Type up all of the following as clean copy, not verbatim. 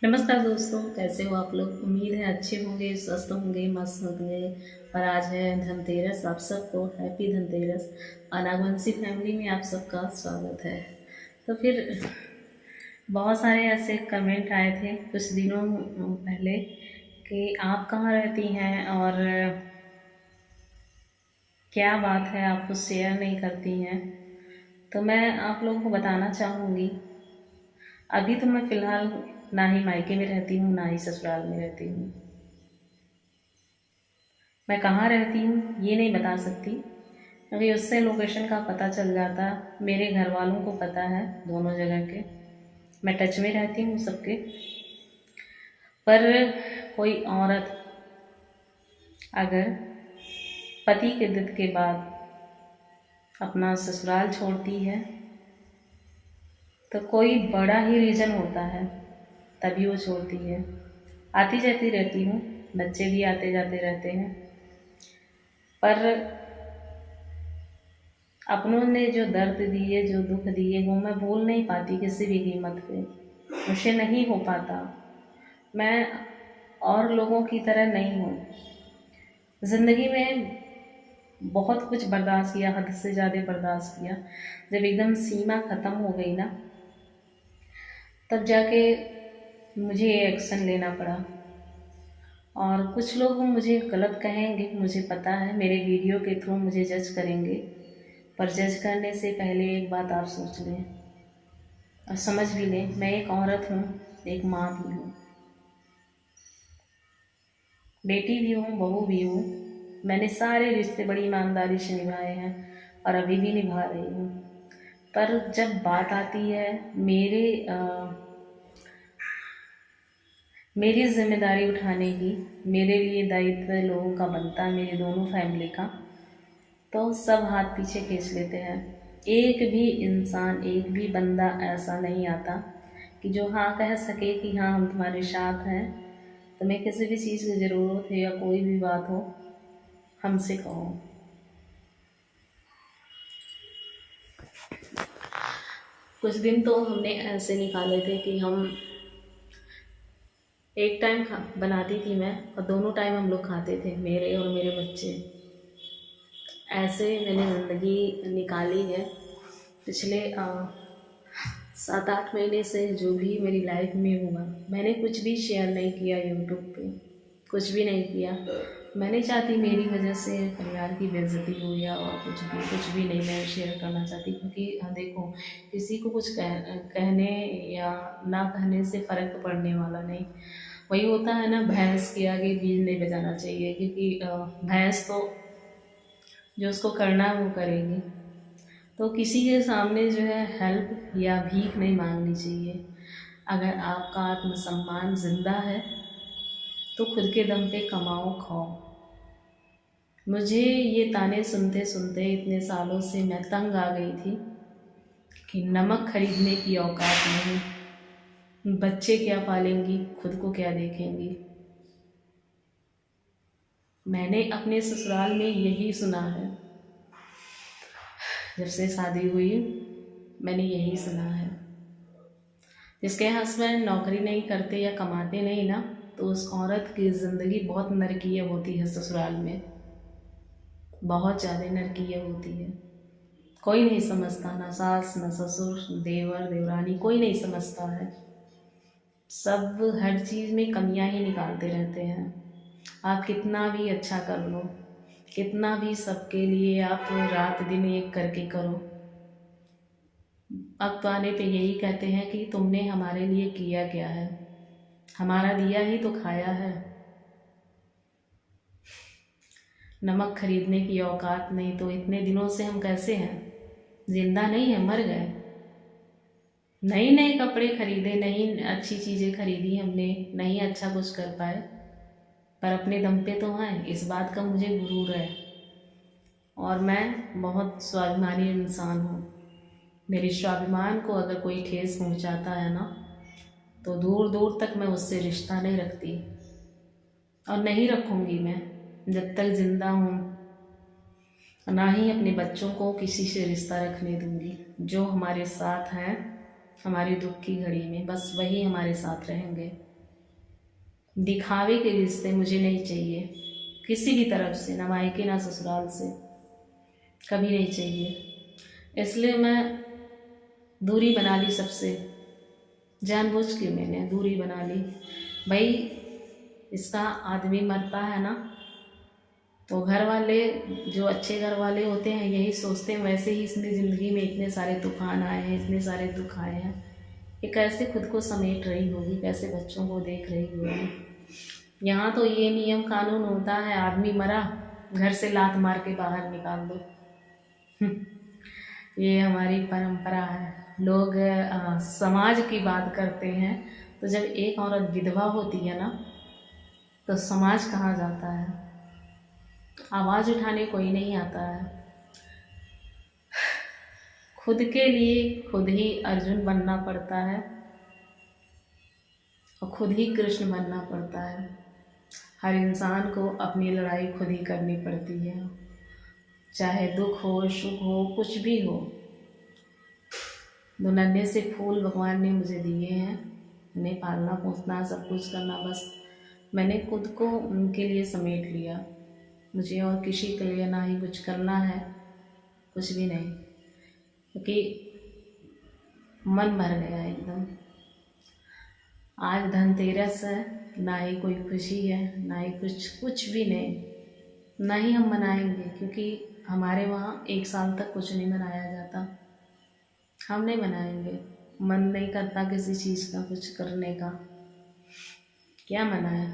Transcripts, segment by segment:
नमस्कार दोस्तों, कैसे हो आप लोग। उम्मीद है अच्छे होंगे, स्वस्थ होंगे, मस्त होंगे। और आज है धनतेरस। आप सबको हैप्पी धनतेरस। और नागवंशी फैमिली में आप सबका स्वागत है। तो फिर बहुत सारे ऐसे कमेंट आए थे कुछ दिनों पहले कि आप कहाँ रहती हैं और क्या बात है, आप कुछ शेयर नहीं करती हैं। तो मैं आप लोगों को बताना चाहूँगी, अभी तो मैं फ़िलहाल ना ही मायके में रहती हूँ, ना ही ससुराल में रहती हूँ। मैं कहाँ रहती हूँ ये नहीं बता सकती, क्योंकि उससे लोकेशन का पता चल जाता। मेरे घर वालों को पता है दोनों जगह के, मैं टच में रहती हूँ सबके। पर कोई औरत अगर पति के डेथ के बाद अपना ससुराल छोड़ती है तो कोई बड़ा ही रीज़न होता है, तभी वो छोड़ती है। आती जाती रहती हूँ, बच्चे भी आते जाते रहते हैं, पर अपनों ने जो दर्द दिए, जो दुख दिए, वो मैं भूल नहीं पाती किसी भी कीमत पे। मुझसे नहीं हो पाता। मैं और लोगों की तरह नहीं हूँ। ज़िंदगी में बहुत कुछ बर्दाश्त किया, हद से ज़्यादा बर्दाश्त किया। जब एकदम सीमा ख़त्म हो गई ना, तब जाके मुझे ये एक्शन लेना पड़ा। और कुछ लोग मुझे गलत कहेंगे, मुझे पता है, मेरे वीडियो के थ्रू मुझे जज करेंगे। पर जज करने से पहले एक बात आप सोच लें और समझ भी लें, मैं एक औरत हूँ, एक माँ भी हूँ, बेटी भी हूँ, बहू भी हूँ। मैंने सारे रिश्ते बड़ी ईमानदारी से निभाए हैं और अभी भी निभा रही हूँ। पर जब बात आती है मेरी जिम्मेदारी उठाने की, मेरे लिए दायित्व लोगों का बनता है, मेरी दोनों फैमिली का, तो सब हाथ पीछे खींच लेते हैं। एक भी इंसान, एक भी बंदा ऐसा नहीं आता कि जो हाँ कह सके कि हाँ हम तुम्हारे साथ हैं, तुम्हें किसी भी चीज़ की ज़रूरत है या कोई भी बात हो, हमसे कहो। कुछ दिन तो हमने ऐसे निकाले थे कि हम एक टाइम बनाती थी मैं, और दोनों टाइम हम लोग खाते थे, मेरे और मेरे बच्चे। ऐसे मैंने ज़िंदगी निकाली है पिछले 7-8 महीने से। जो भी मेरी लाइफ में हुआ, मैंने कुछ भी शेयर नहीं किया यूट्यूब पे, कुछ भी नहीं किया। मैं नहीं चाहती मेरी वजह से परिवार की बेइज्जती हो या और कुछ भी नहीं मैं शेयर करना चाहती। क्योंकि देखो, किसी को कुछ कहने या ना कहने से फ़र्क पड़ने वाला नहीं। वही होता है ना, भैंस के आगे बीज नहीं बजाना चाहिए, क्योंकि भैंस तो जो उसको करना है वो करेगी। तो किसी के सामने जो है हेल्प या भीख नहीं मांगनी चाहिए। अगर आपका आत्मसम्मान जिंदा है तो खुद के दम पे कमाओ, खाओ। मुझे ये ताने सुनते सुनते इतने सालों से मैं तंग आ गई थी कि नमक खरीदने की औकात नहीं। बच्चे क्या पालेंगी, खुद को क्या देखेंगी। मैंने अपने ससुराल में यही सुना है, जब से शादी हुई मैंने यही सुना है। जिसके हस्बैंड नौकरी नहीं करते या कमाते नहीं ना, तो उस औरत की ज़िंदगी बहुत नरकीय होती है ससुराल में, बहुत ज़्यादा नरकीय होती है। कोई नहीं समझता, ना सास ना ससुर, देवर देवरानी, कोई नहीं समझता है। सब हर चीज़ में कमियां ही निकालते रहते हैं। आप कितना भी अच्छा कर लो, कितना भी सबके लिए आप रात दिन एक करके करो, वक्त आने पे यही कहते हैं कि तुमने हमारे लिए किया क्या है, हमारा दिया ही तो खाया है। नमक खरीदने की औकात नहीं तो इतने दिनों से हम कैसे हैं, जिंदा नहीं है, मर गए। नए नए कपड़े खरीदे, नहीं अच्छी चीज़ें खरीदी हमने, नहीं अच्छा कुछ कर पाए, पर अपने दम पे तो हैं, इस बात का मुझे गुरूर है। और मैं बहुत स्वाभिमानी इंसान हूँ। मेरे स्वाभिमान को अगर कोई ठेस पहुँचाता है ना, तो दूर दूर तक मैं उससे रिश्ता नहीं रखती और नहीं रखूँगी मैं जब तक ज़िंदा हूँ। ना ही अपने बच्चों को किसी से रिश्ता रखने दूँगी। जो हमारे साथ हैं हमारे दुख की घड़ी में, बस वही हमारे साथ रहेंगे। दिखावे के रिश्ते मुझे नहीं चाहिए किसी भी तरफ से, ना मायके ना ससुराल से, कभी नहीं चाहिए। इसलिए मैं दूरी बना ली सबसे, जानबूझ के मैंने दूरी बना ली। भाई इसका आदमी मरता है ना, तो घर वाले, जो अच्छे घर वाले होते हैं, यही सोचते हैं वैसे ही इसने ज़िंदगी में इतने सारे तूफान आए हैं, इतने सारे दुख आए हैं, ये कैसे खुद को समेट रही होगी, कैसे बच्चों को देख रही होगी। यहाँ तो ये नियम कानून होता है, आदमी मरा घर से लात मार के बाहर निकाल दो। ये हमारी परंपरा है। लोग समाज की बात करते हैं, तो जब एक औरत विधवा होती है ना, तो समाज कहाँ जाता है, आवाज़ उठाने कोई नहीं आता है। खुद के लिए खुद ही अर्जुन बनना पड़ता है और खुद ही कृष्ण बनना पड़ता है। हर इंसान को अपनी लड़ाई खुद ही करनी पड़ती है, चाहे दुख हो, सुख हो, कुछ भी हो। दो नन्हे से फूल भगवान ने मुझे दिए हैं, उन्हें पालना पोसना सब कुछ करना, बस मैंने खुद को उनके लिए समेट लिया। मुझे और किसी के लिए ना ही कुछ करना है, कुछ भी नहीं, क्योंकि मन भर गया एकदम। आज धनतेरस है, ना ही कोई खुशी है, ना ही कुछ भी नहीं, ना ही हम मनाएंगे, क्योंकि हमारे वहाँ 1 साल तक कुछ नहीं मनाया जाता। हम नहीं मनाएंगे, मन नहीं करता किसी चीज़ का कुछ करने का, क्या मनाए,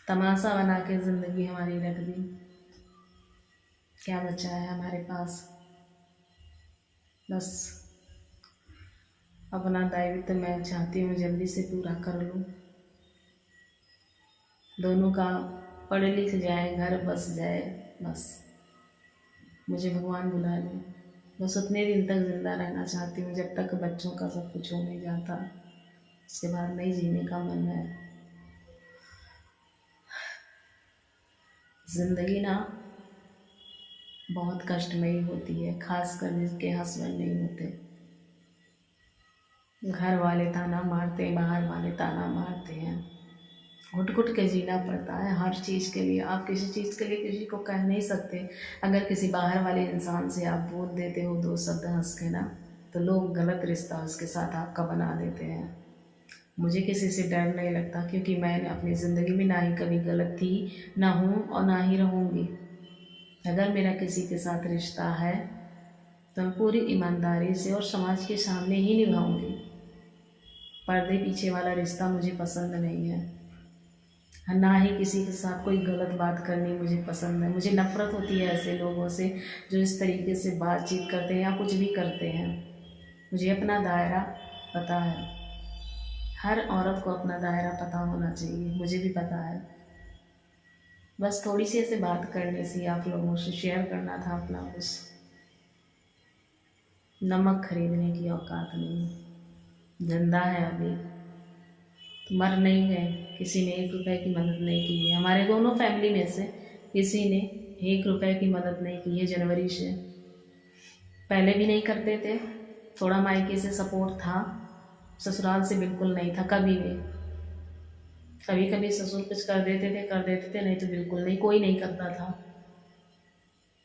तमाशा बना के ज़िंदगी हमारी रख दी, क्या बचा है हमारे पास। बस अपना दायित्व मैं चाहती हूँ जल्दी से पूरा कर लूँ, दोनों का पढ़ लिख जाए, घर बस जाए, बस मुझे भगवान बुला ले। बस उतने दिन तक ज़िंदा रहना चाहती हूँ जब तक बच्चों का सब कुछ हो नहीं जाता, उसके बाद नहीं जीने का मन है। ज़िंदगी ना बहुत कष्टमयी होती है, खासकर जिसके हस्बैंड नहीं होते। घर वाले ताना मारते हैं, बाहर वाले ताना मारते हैं, घुट घुट के जीना पड़ता है हर चीज़ के लिए। आप किसी चीज़ के लिए किसी को कह नहीं सकते। अगर किसी बाहर वाले इंसान से आप बोल देते हो 2 शब्द हंस के ना, तो लोग गलत रिश्ता उसके साथ आपका बना देते हैं। मुझे किसी से डर नहीं लगता, क्योंकि मैंने अपनी ज़िंदगी में ना ही कभी गलत थी, ना हूँ और ना ही रहूँगी। अगर मेरा किसी के साथ रिश्ता है तो मैं पूरी ईमानदारी से और समाज के सामने ही निभाऊंगी। पर्दे पीछे वाला रिश्ता मुझे पसंद नहीं है, ना ही किसी के साथ कोई गलत बात करनी मुझे पसंद है। मुझे नफ़रत होती है ऐसे लोगों से जो इस तरीके से बातचीत करते हैं या कुछ भी करते हैं। मुझे अपना दायरा पता है, हर औरत को अपना दायरा पता होना चाहिए, मुझे भी पता है। बस थोड़ी सी ऐसे बात करने से, आप लोगों से शेयर करना था अपना कुछ। नमक खरीदने की औकात नहीं, जिंदा है अभी, तो मर नहीं गए। किसी ने 1 रुपए की मदद नहीं की है, हमारे दोनों फैमिली में से किसी ने 1 रुपए की मदद नहीं की है जनवरी से। पहले भी नहीं करते थे, थोड़ा मायके से सपोर्ट था, ससुराल से बिल्कुल नहीं था कभी भी। कभी कभी ससुर कुछ कर देते थे, नहीं तो बिल्कुल नहीं, कोई नहीं करता था।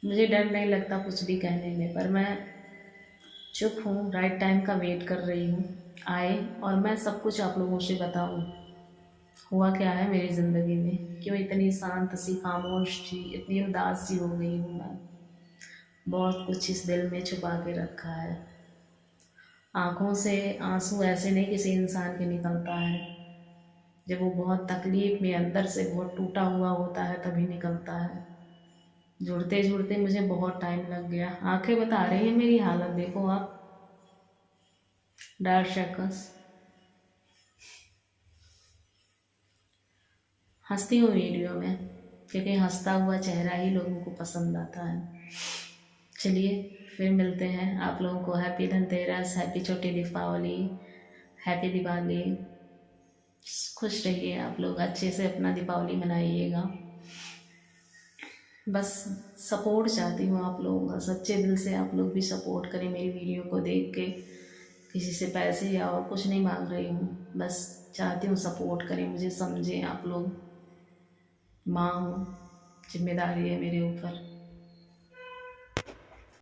मुझे डर नहीं लगता कुछ भी कहने में, पर मैं चुप हूँ, राइट टाइम का वेट कर रही हूँ आए, और मैं सब कुछ आप लोगों से बताऊँ हुआ क्या है मेरी ज़िंदगी में, क्यों इतनी शांत सी, खामोश सी, इतनी उदास सी हो गई हूँ मैं। बहुत कुछ इस दिल में छुपा के रखा है। आँखों से आंसू ऐसे नहीं किसी इंसान के निकलता है, जब वो बहुत तकलीफ़ में अंदर से बहुत टूटा हुआ होता है तभी निकलता है। जुड़ते जुड़ते मुझे बहुत टाइम लग गया। आंखें बता रही हैं मेरी हालत, देखो आप, डार्क सर्कल्स। हंसती हूँ वीडियो में, क्योंकि हंसता हुआ चेहरा ही लोगों को पसंद आता है। चलिए फिर मिलते हैं। आप लोगों को हैप्पी धनतेरस, हैप्पी छोटी दीपावली, हैप्पी दिवाली। खुश रहिए आप लोग, अच्छे से अपना दीपावली मनाइएगा। बस सपोर्ट चाहती हूँ आप लोगों का, सच्चे दिल से आप लोग भी सपोर्ट करें मेरी वीडियो को देख के, किसी से पैसे या और कुछ नहीं मांग रही हूँ, बस चाहती हूँ सपोर्ट करें, मुझे समझें आप लोग। माँ हूँ, जिम्मेदारी है मेरे ऊपर।